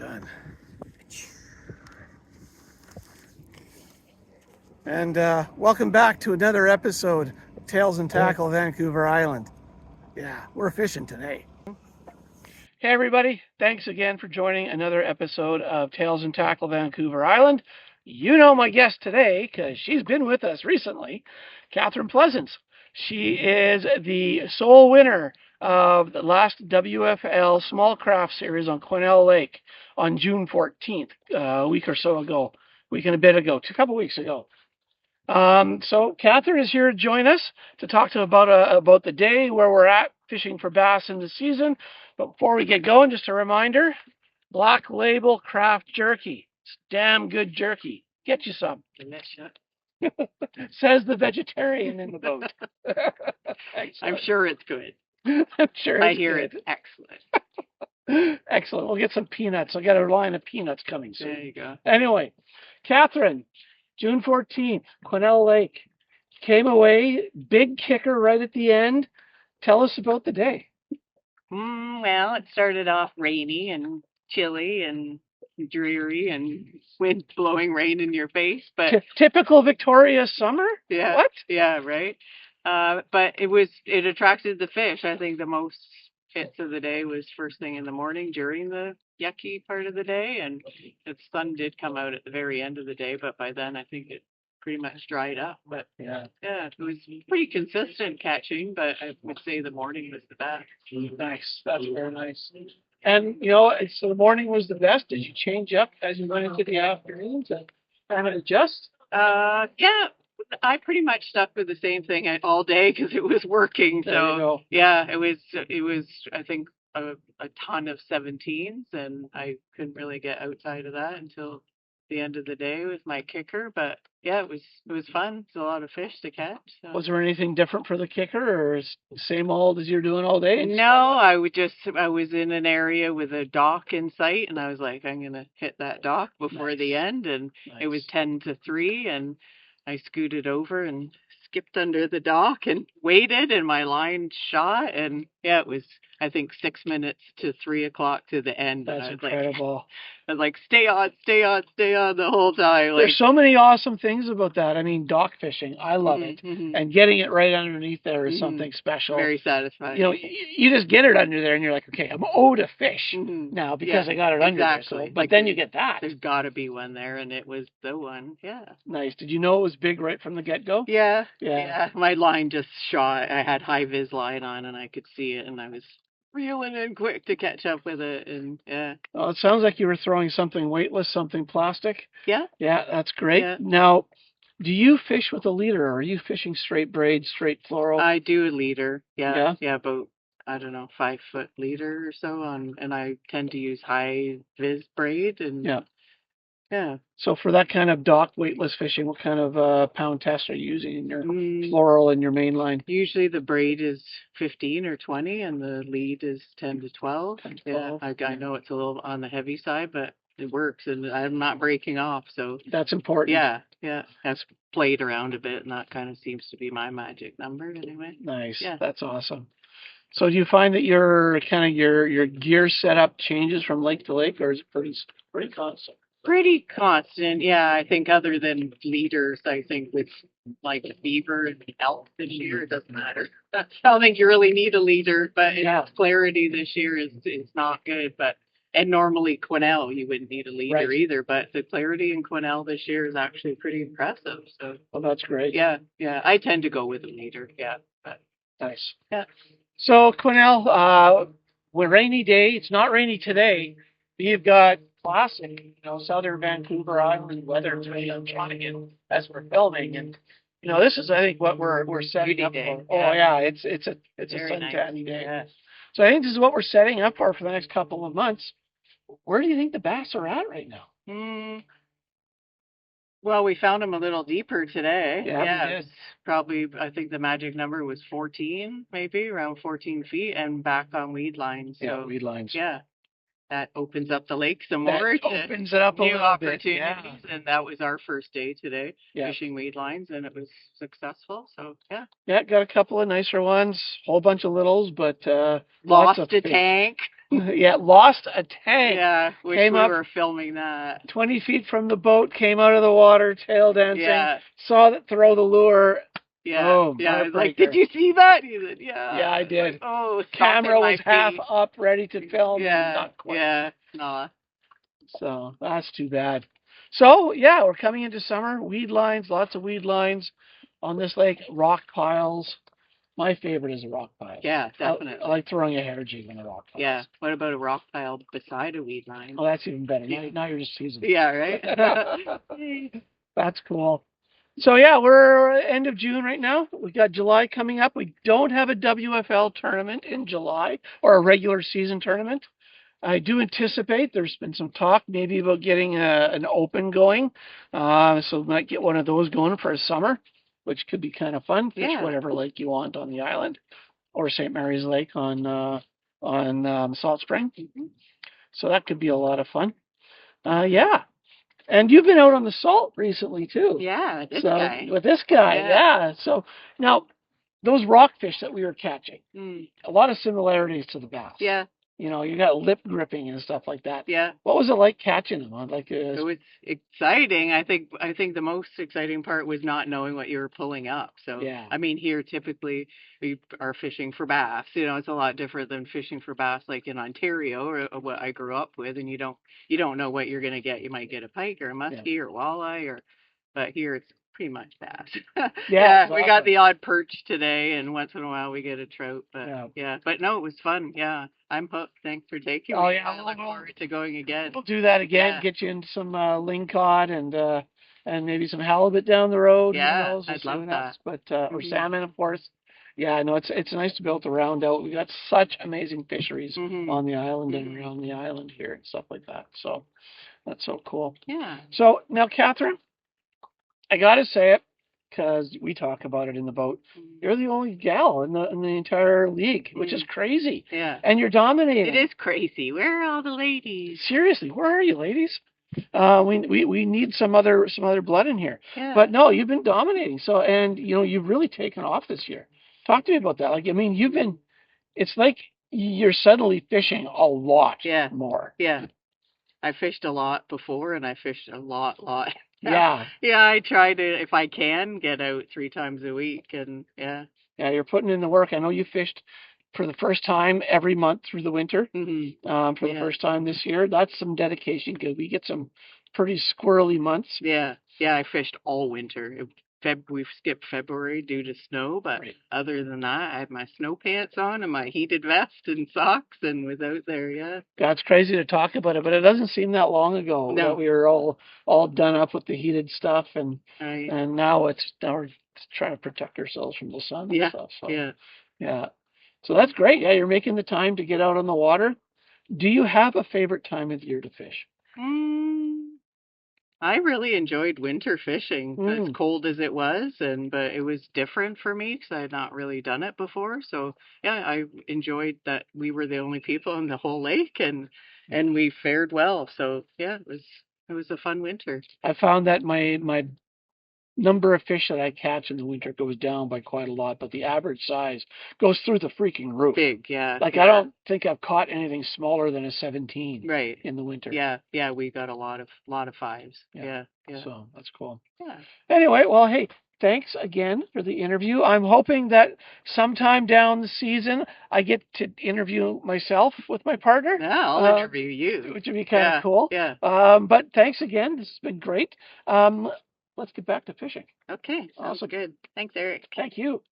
Done. And welcome back to another episode of Tails and Tackle Vancouver Island. Yeah, we're fishing today. Hey everybody, thanks again for joining another episode of Tails and Tackle Vancouver Island. You know my guest today because she's been with us recently, Catherine Pleasance. She is the sole winner of the last WFL Small Craft Series on Quennell Lake on June 14th, a week or so ago, week and a bit ago, a couple weeks ago. So Catherine is here to join us to talk to about the day, where we're at fishing for bass in the season. But before we get going, just a reminder, Black Label Craft Jerky. It's damn good jerky. Get you some. Says the vegetarian in the boat. I'm sure it's good. I'm sure I hear it's excellent. Excellent. We'll get some peanuts. I'll get a line of peanuts coming soon. There you go. Anyway, Catherine, June 14th, Quennell Lake. Came away, big kicker right at the end. Tell us about the day. Well, it started off rainy and chilly and dreary and wind blowing rain in your face, but typical Victoria summer? Yeah. What? Yeah, right. But it attracted the fish. I think the most hits of the day was first thing in the morning during the yucky part of the day, and the sun did come out at the very end of the day, but by then I think it pretty much dried up. But yeah, it was pretty consistent catching, but I would say the morning was the best. Nice. That's very nice. And, so the morning was the best. Did you change up as you went into the afternoon to kind of adjust? Yeah. I pretty much stuck with the same thing all day because it was working. There you go. Yeah, it was I think a ton of 17s, and I couldn't really get outside of that until the end of the day with my kicker. But yeah, it was fun. It's a lot of fish to catch. So. Was there anything different for the kicker, or is it the same old as you're doing all day? No, I was in an area with a dock in sight, and I was like, I'm gonna hit that dock before the end, and It was 10-3, and I scooted over and skipped under the dock and waited, and my line shot, and yeah, it was, I think, 6 minutes to 3 o'clock to the end. That's and incredible. I was like, stay on the whole time. There's so many awesome things about that. I mean, dock fishing, I love it. Mm-hmm. And getting it right underneath there is something special. Very satisfying. You just get it under there and you're like, okay, I'm owed a fish now because I got it under there. So, but then you get that. There's got to be one there, and it was the one. Yeah. Nice. Did you know it was big right from the get-go? Yeah. My line just shot. I had high vis line on, and I could see it, and I was reeling in quick to catch up with it, and yeah. Oh, it sounds like you were throwing something weightless, something plastic. Yeah. Yeah, that's great. Yeah. Now, do you fish with a leader, or are you fishing straight braid, straight fluoro? I do a leader. Yeah. Yeah, about, I don't know, 5-foot leader or so and I tend to use high vis braid, and yeah. So for that kind of dock weightless fishing, what kind of pound test are you using in your fluoral and your main line? Usually the braid is 15 or 20, and the lead is 10 to 12. 10 to 12. Yeah, I know it's a little on the heavy side, but it works, and I'm not breaking off, so that's important. Yeah. I've played around a bit, and that kind of seems to be my magic number anyway. Nice. Yeah. That's awesome. So do you find that your gear setup changes from lake to lake, or is it pretty constant? Pretty constant, yeah. I think other than leaders, I think with like beaver and elk this year, it doesn't matter. I don't think you really need a leader, but clarity this year is not good. And normally Quennell, you wouldn't need a leader either, but the clarity in Quennell this year is actually pretty impressive. So, well, that's great. Yeah. I tend to go with a leader. Yeah. Nice. Yeah. So Quennell, rainy day. It's not rainy today. But you've got classic, southern Vancouver Island weather today on Jonathan as we're filming, and this is, I think, what we're setting up for. Oh yeah, it's a suntanny day. Yeah. So I think this is what we're setting up for the next couple of months. Where do you think the bass are at right now? Well, we found them a little deeper today. Yeah, it's probably, I think the magic number was 14, maybe around 14 feet, and back on weed lines. So, weed lines. Yeah. That opens up the lake some more. Opens it up a new little opportunities, bit. and that was our first day today, fishing weed lines, and it was successful. So got a couple of nicer ones, whole bunch of littles, but lost a tank. Yeah, lost a tank. Yeah, wish Came we up were filming that. 20 feet from the boat, came out of the water, tail dancing, Yeah, saw that throw the lure. yeah, Boom, yeah. I was like, heartbreaker. did you see that? He said, yeah. Yeah, I was did. like, oh, Camera stomping my was half feet. up, ready to film, and Yeah, not quite. yeah. Nah. So that's too bad. So yeah, we're coming into summer. Weed lines, lots of weed lines on this lake. Rock piles. My favorite is a rock pile. Yeah, definitely. I like throwing a hair jig on a rock pile. Yeah. What about a rock pile beside a weed line? Oh, that's even better. Now you're just teasing. Yeah, right? That's cool. So yeah, we're end of June right now. We got July coming up. We don't have a WFL tournament in July or a regular season tournament. I do anticipate there's been some talk maybe about getting an open going. So we might get one of those going for a summer, which could be kind of fun. Fish whatever lake you want on the island, or St. Mary's Lake on Salt Spring. So that could be a lot of fun. Yeah. And you've been out on the salt recently too. Yeah, With this guy, yeah. So now those rockfish that we were catching, a lot of similarities to the bass. Yeah. You know, you got lip gripping and stuff like that. Yeah. What was it like catching them? It was exciting. I think the most exciting part was not knowing what you were pulling up. So Yeah. I mean, here typically we are fishing for bass. You know, it's a lot different than fishing for bass like in Ontario or what I grew up with, and you don't know what you're gonna get. You might get a pike or a muskie or walleye but here it's pretty much bass. Yeah, we got the odd perch today, and once in a while we get a trout. But but no, it was fun. Yeah, I'm hooked. Thanks for taking me. Yeah, I look forward to going again. We'll do that again. Get you into some lingcod and maybe some halibut down the road. Yeah, who knows? I'd love that. But or salmon, of course. Yeah, I know it's nice to be able to round out. We got such amazing fisheries on the island and around the island here and stuff like that. So that's so cool. Yeah. So now, Catherine, I gotta say it because we talk about it in the boat. You're the only gal in the entire league, which is crazy. Yeah. And you're dominating. It is crazy. Where are all the ladies? Seriously, where are you, ladies? We need some other blood in here. Yeah. But no, you've been dominating. So, and you know, you've really taken off this year. Talk to me about that. Like, I mean, it's like you're suddenly fishing a lot more. Yeah. I fished a lot before, and I fished a lot. Yeah. Yeah, I try to, if I can, get out 3 times a week, and yeah. Yeah, you're putting in the work. I know you fished for the first time every month through the winter. For the first time this year. That's some dedication because we get some pretty squirrely months. Yeah, I fished all winter. We skipped February due to snow, but other than that, I had my snow pants on and my heated vest and socks and was out there, yeah. It's crazy to talk about it, but it doesn't seem that long ago that we were all done up with the heated stuff, and now we're trying to protect ourselves from the sun and stuff. So, yeah. So that's great. Yeah, you're making the time to get out on the water. Do you have a favorite time of the year to fish? I really enjoyed winter fishing, as cold as it was, but it was different for me because I had not really done it before. So yeah, I enjoyed that we were the only people in the whole lake, and we fared well. So yeah, it was a fun winter. I found that my number of fish that I catch in the winter goes down by quite a lot, but the average size goes through the freaking roof. Big, yeah. Like I don't think I've caught anything smaller than a 17 in the winter. Yeah, we got a lot of 5s. Yeah. So that's cool. Yeah. Anyway, well, hey, thanks again for the interview. I'm hoping that sometime down the season I get to interview myself with my partner. Yeah, I'll interview you. Which would be kind of cool. Yeah. But thanks again. This has been great. Let's get back to fishing. Okay. Sounds good. Thanks, Eric. Thank you.